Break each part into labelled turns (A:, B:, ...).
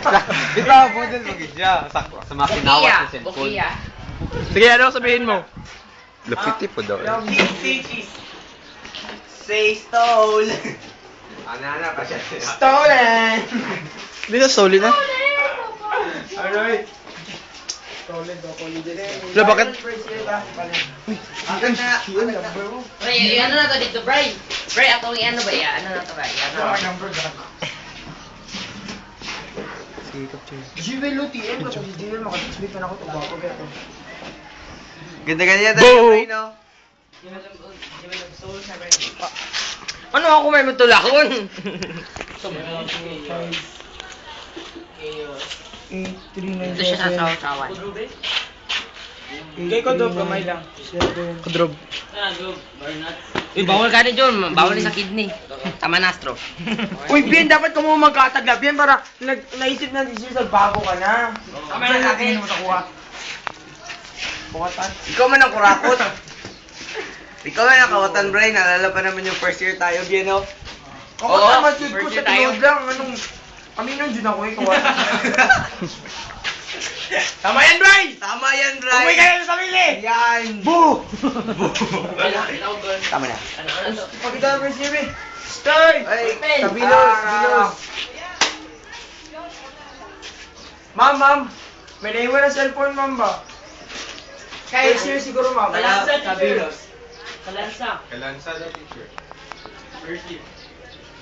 A: Ito, budol mo siya. Sa makinawat sa cellphone.
B: Sige, ano sabihin mo?
A: Lupiti po daw.
C: Say stole.
A: Ano, kasi.
C: Stolen.
B: Hindi na solid na.
C: Alright.
B: Wala, bakit?
C: Akin na.
D: Bray, ano na to dito, Bray? Bray, ako ano ba yan? Ano na to, Bray? Ano?
C: Jewel UTM ko si Jewel makatitsbit pa na ako tobacco gato.
A: Ganda-ganda
B: Bo!
A: tayo, no?
D: Ano ako may matulakon? Ito siya sa sawa-sawan.
C: Kay ko do kamay lang.
B: Kadrob.
D: Uy, bawal ka rin dyan. Bawal sa kidney. Tama nastro.
C: Uy, Bien, dapat ka mo magkatagla. Bien, para naisip na si Sir, bago ka na.
D: Tama na sa akin.
C: Kuwatan.
A: Ikaw man ang kurakot. Ikaw man ang kawatan, Bray. Naalala pa naman yung first year tayo, Bieno.
C: Ako
D: Oo,
C: naman, shoot ko
D: first
C: sa
D: year tayo.
C: tinod lang. Anong, kami nang dyan ako eh, kuwatan. Tama yan, Bray!
A: Tama yan, Bray.
C: Umuwi ka na sa sarili!
A: Yan.
C: Boo!
A: Tama na.
C: Pagkita na first year eh. Start!
A: Ay,
C: Kabilos, kabilos. Ma'am. May naiwan na cellphone, ma'am ba? First year siguro, ma'am. Kabilos.
D: Kalansa.
A: Kalansa na teacher.
D: First year.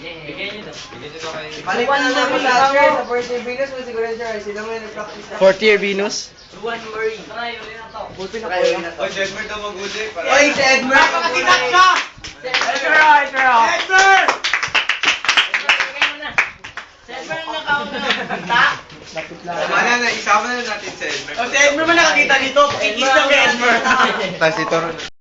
D: Bigyan niyo daw.
A: Bigyan nyo kay...
C: Balik na namin last year sa first year Venus mo siguro siya. Sila mo yung nag-practice na.
B: Fourth year Venus.
D: Ruan Marie. Try, ulit na to.
C: Buti na kayo.
A: Oy, si Edmer daw mag-uli. Oy, si Edmer!
C: Napakakitak ka! Edmer! Edmer!
D: Bigyan mo na. Sensor na nakaon na. Ta.
A: Tama na, isama na natin si Edmer.
C: O si Edmer man nakakita dito. Kikis na kay Edmer.
A: Tapos ito rin.